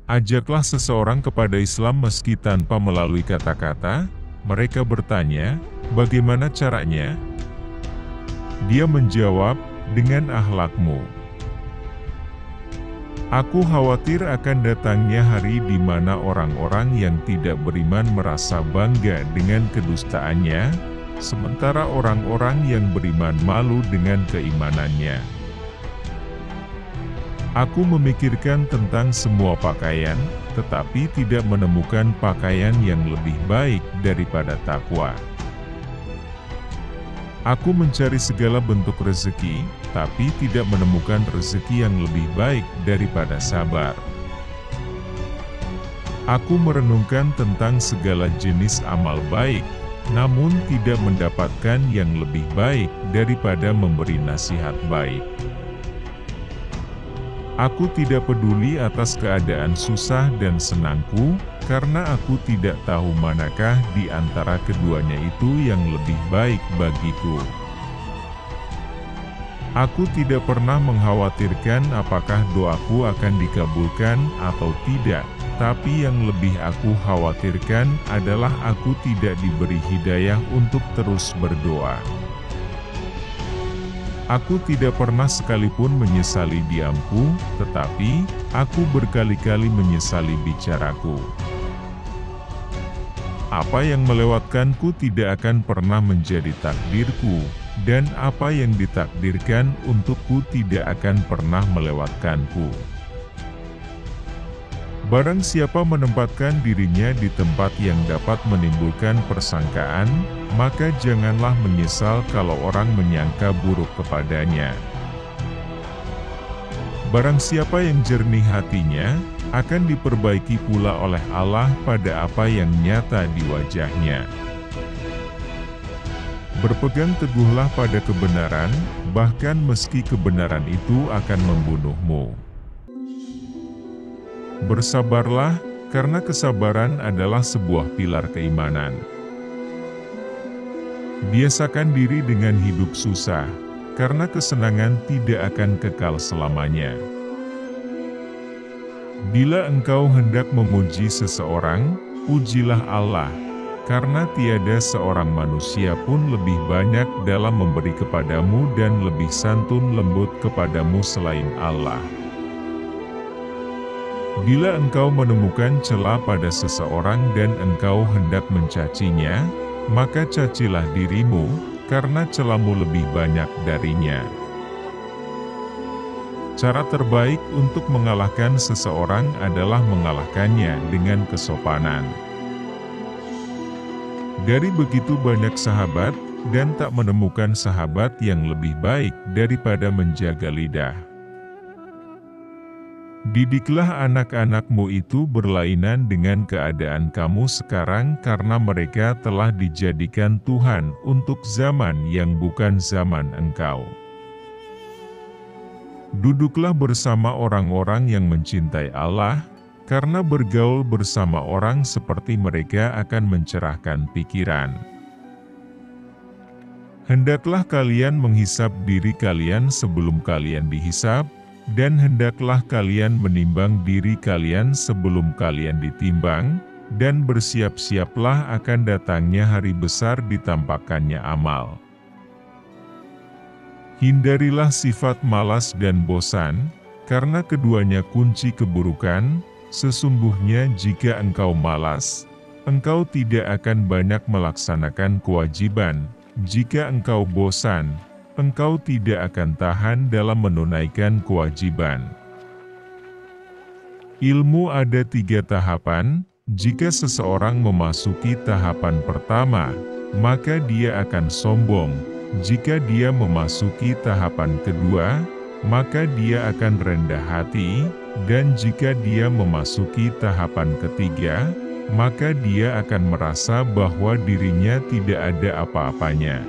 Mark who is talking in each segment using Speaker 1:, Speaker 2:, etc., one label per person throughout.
Speaker 1: Ajaklah seseorang kepada Islam meski tanpa melalui kata-kata. Mereka bertanya, bagaimana caranya? Dia menjawab, dengan akhlakmu. Aku khawatir akan datangnya hari di mana orang-orang yang tidak beriman merasa bangga dengan kedustaannya, sementara orang-orang yang beriman malu dengan keimanannya. Aku memikirkan tentang semua pakaian, tetapi tidak menemukan pakaian yang lebih baik daripada takwa. Aku mencari segala bentuk rezeki, tapi tidak menemukan rezeki yang lebih baik daripada sabar. Aku merenungkan tentang segala jenis amal baik, namun tidak mendapatkan yang lebih baik daripada memberi nasihat baik. Aku tidak peduli atas keadaan susah dan senangku, karena aku tidak tahu manakah di antara keduanya itu yang lebih baik bagiku. Aku tidak pernah mengkhawatirkan apakah doaku akan dikabulkan atau tidak, tapi yang lebih aku khawatirkan adalah aku tidak diberi hidayah untuk terus berdoa. Aku tidak pernah sekalipun menyesali diamku, tetapi aku berkali-kali menyesali bicaraku. Apa yang melewatkanku tidak akan pernah menjadi takdirku, dan apa yang ditakdirkan untukku tidak akan pernah melewatkanku. Barang siapa menempatkan dirinya di tempat yang dapat menimbulkan persangkaan, maka janganlah menyesal kalau orang menyangka buruk kepadanya. Barang siapa yang jernih hatinya, akan diperbaiki pula oleh Allah pada apa yang nyata di wajahnya. Berpegang teguhlah pada kebenaran, bahkan meski kebenaran itu akan membunuhmu. Bersabarlah, karena kesabaran adalah sebuah pilar keimanan. Biasakan diri dengan hidup susah, karena kesenangan tidak akan kekal selamanya. Bila engkau hendak memuji seseorang, pujilah Allah, karena tiada seorang manusia pun lebih banyak dalam memberi kepadamu dan lebih santun lembut kepadamu selain Allah. Bila engkau menemukan celah pada seseorang dan engkau hendak mencacinya, maka cacilah dirimu, karena celahmu lebih banyak darinya. Cara terbaik untuk mengalahkan seseorang adalah mengalahkannya dengan kesopanan. Dari begitu banyak sahabat, dan tak menemukan sahabat yang lebih baik daripada menjaga lidah. Didiklah anak-anakmu itu berlainan dengan keadaan kamu sekarang karena mereka telah dijadikan Tuhan untuk zaman yang bukan zaman engkau. Duduklah bersama orang-orang yang mencintai Allah, karena bergaul bersama orang seperti mereka akan mencerahkan pikiran. Hendaklah kalian menghisap diri kalian sebelum kalian dihisap, dan hendaklah kalian menimbang diri kalian sebelum kalian ditimbang, dan bersiap-siaplah akan datangnya hari besar ditampakkannya amal. Hindarilah sifat malas dan bosan, karena keduanya kunci keburukan. Sesungguhnya jika engkau malas, engkau tidak akan banyak melaksanakan kewajiban. Jika engkau bosan, engkau tidak akan tahan dalam menunaikan kewajiban. Ilmu ada 3 tahapan. Jika seseorang memasuki tahapan pertama, maka dia akan sombong. Jika dia memasuki tahapan kedua, maka dia akan rendah hati. Dan jika dia memasuki tahapan ketiga, maka dia akan merasa bahwa dirinya tidak ada apa-apanya.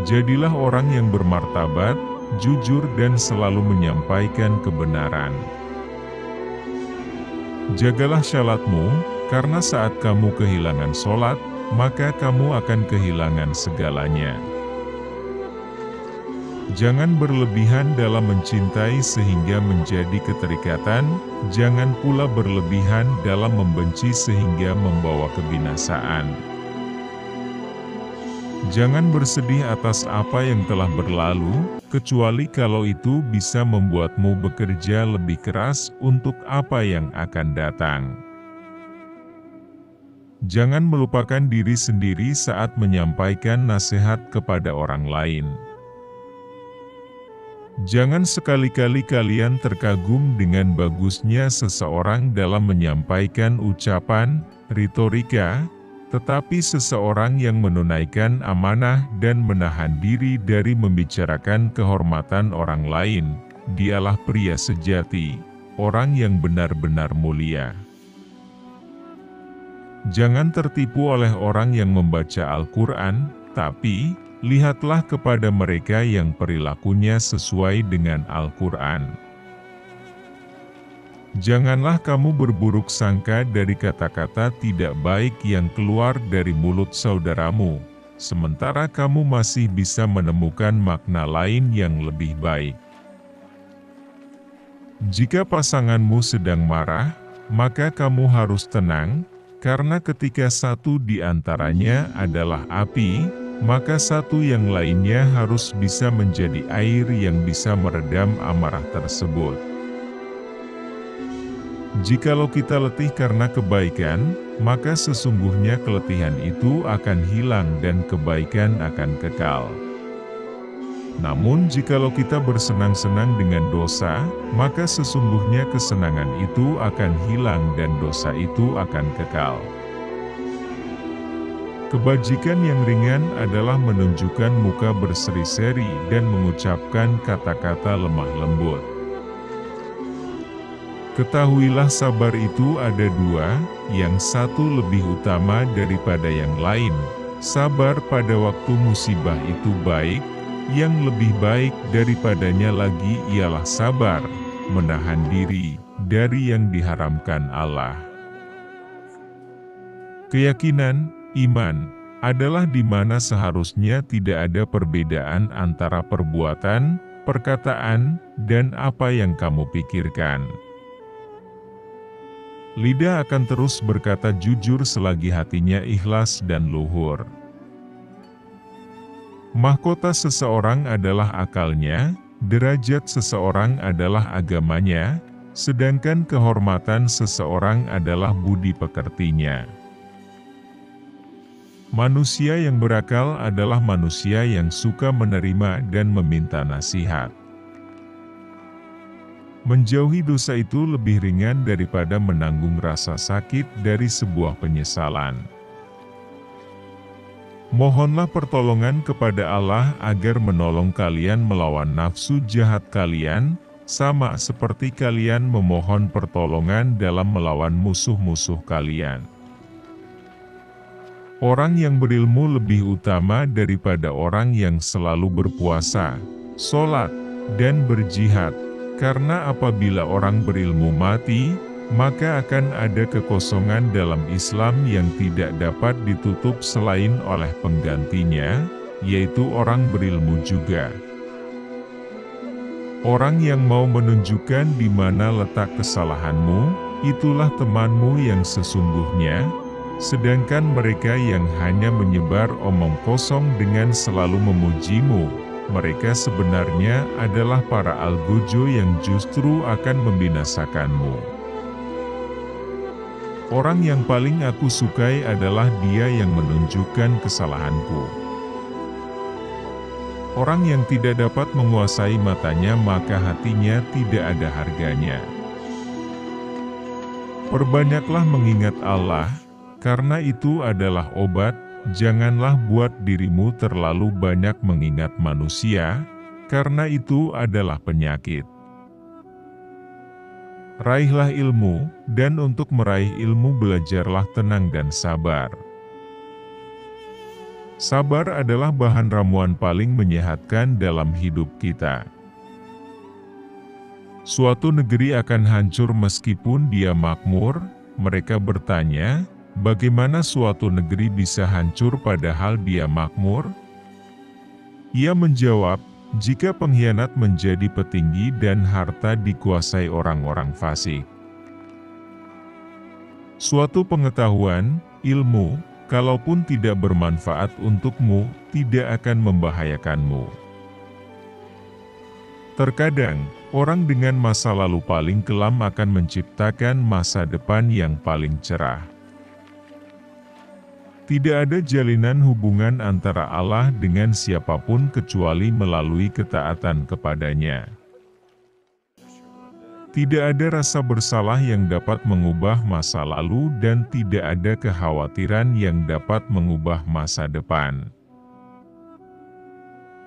Speaker 1: Jadilah orang yang bermartabat, jujur dan selalu menyampaikan kebenaran. Jagalah syalatmu, karena saat kamu kehilangan sholat, maka kamu akan kehilangan segalanya. Jangan berlebihan dalam mencintai sehingga menjadi keterikatan, jangan pula berlebihan dalam membenci sehingga membawa kebinasaan. Jangan bersedih atas apa yang telah berlalu, kecuali kalau itu bisa membuatmu bekerja lebih keras untuk apa yang akan datang. Jangan melupakan diri sendiri saat menyampaikan nasihat kepada orang lain. Jangan sekali-kali kalian terkagum dengan bagusnya seseorang dalam menyampaikan ucapan, retorika, tetapi seseorang yang menunaikan amanah dan menahan diri dari membicarakan kehormatan orang lain, dialah pria sejati, orang yang benar-benar mulia. Jangan tertipu oleh orang yang membaca Al-Quran, tapi lihatlah kepada mereka yang perilakunya sesuai dengan Al-Quran. Janganlah kamu berburuk sangka dari kata-kata tidak baik yang keluar dari mulut saudaramu, sementara kamu masih bisa menemukan makna lain yang lebih baik. Jika pasanganmu sedang marah, maka kamu harus tenang, karena ketika satu di antaranya adalah api, maka satu yang lainnya harus bisa menjadi air yang bisa meredam amarah tersebut. Jikalau kita letih karena kebaikan, maka sesungguhnya keletihan itu akan hilang dan kebaikan akan kekal. Namun jikalau kita bersenang-senang dengan dosa, maka sesungguhnya kesenangan itu akan hilang dan dosa itu akan kekal. Kebajikan yang ringan adalah menunjukkan muka berseri-seri dan mengucapkan kata-kata lemah lembut. Ketahuilah sabar itu ada dua, yang satu lebih utama daripada yang lain. Sabar pada waktu musibah itu baik, yang lebih baik daripadanya lagi ialah sabar, menahan diri dari yang diharamkan Allah. Keyakinan, iman, adalah di mana seharusnya tidak ada perbedaan antara perbuatan, perkataan, dan apa yang kamu pikirkan. Lidah akan terus berkata jujur selagi hatinya ikhlas dan luhur. Mahkota seseorang adalah akalnya, derajat seseorang adalah agamanya, sedangkan kehormatan seseorang adalah budi pekertinya. Manusia yang berakal adalah manusia yang suka menerima dan meminta nasihat. Menjauhi dosa itu lebih ringan daripada menanggung rasa sakit dari sebuah penyesalan. Mohonlah pertolongan kepada Allah agar menolong kalian melawan nafsu jahat kalian, sama seperti kalian memohon pertolongan dalam melawan musuh-musuh kalian. Orang yang berilmu lebih utama daripada orang yang selalu berpuasa, sholat, dan berjihad. Karena apabila orang berilmu mati, maka akan ada kekosongan dalam Islam yang tidak dapat ditutup selain oleh penggantinya, yaitu orang berilmu juga. Orang yang mau menunjukkan di mana letak kesalahanmu, itulah temanmu yang sesungguhnya, sedangkan mereka yang hanya menyebar omong kosong dengan selalu memujimu, mereka sebenarnya adalah para algojo yang justru akan membinasakanmu. Orang yang paling aku sukai adalah dia yang menunjukkan kesalahanku. Orang yang tidak dapat menguasai matanya maka hatinya tidak ada harganya. Perbanyaklah mengingat Allah, karena itu adalah obat. Janganlah buat dirimu terlalu banyak mengingat manusia, karena itu adalah penyakit. Raihlah ilmu, dan untuk meraih ilmu belajarlah tenang dan sabar. Sabar adalah bahan ramuan paling menyehatkan dalam hidup kita. Suatu negeri akan hancur meskipun dia makmur. Mereka bertanya, bagaimana suatu negeri bisa hancur padahal dia makmur? Ia menjawab, jika pengkhianat menjadi petinggi dan harta dikuasai orang-orang fasik. Suatu pengetahuan, ilmu, kalaupun tidak bermanfaat untukmu, tidak akan membahayakanmu. Terkadang, orang dengan masa lalu paling kelam akan menciptakan masa depan yang paling cerah. Tidak ada jalinan hubungan antara Allah dengan siapapun kecuali melalui ketaatan kepadanya. Tidak ada rasa bersalah yang dapat mengubah masa lalu dan tidak ada kekhawatiran yang dapat mengubah masa depan.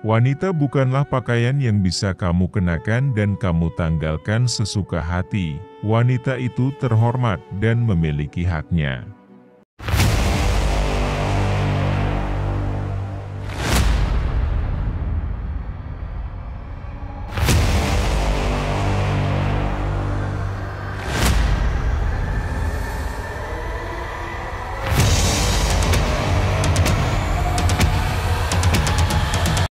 Speaker 1: Wanita bukanlah pakaian yang bisa kamu kenakan dan kamu tanggalkan sesuka hati. Wanita itu terhormat dan memiliki haknya.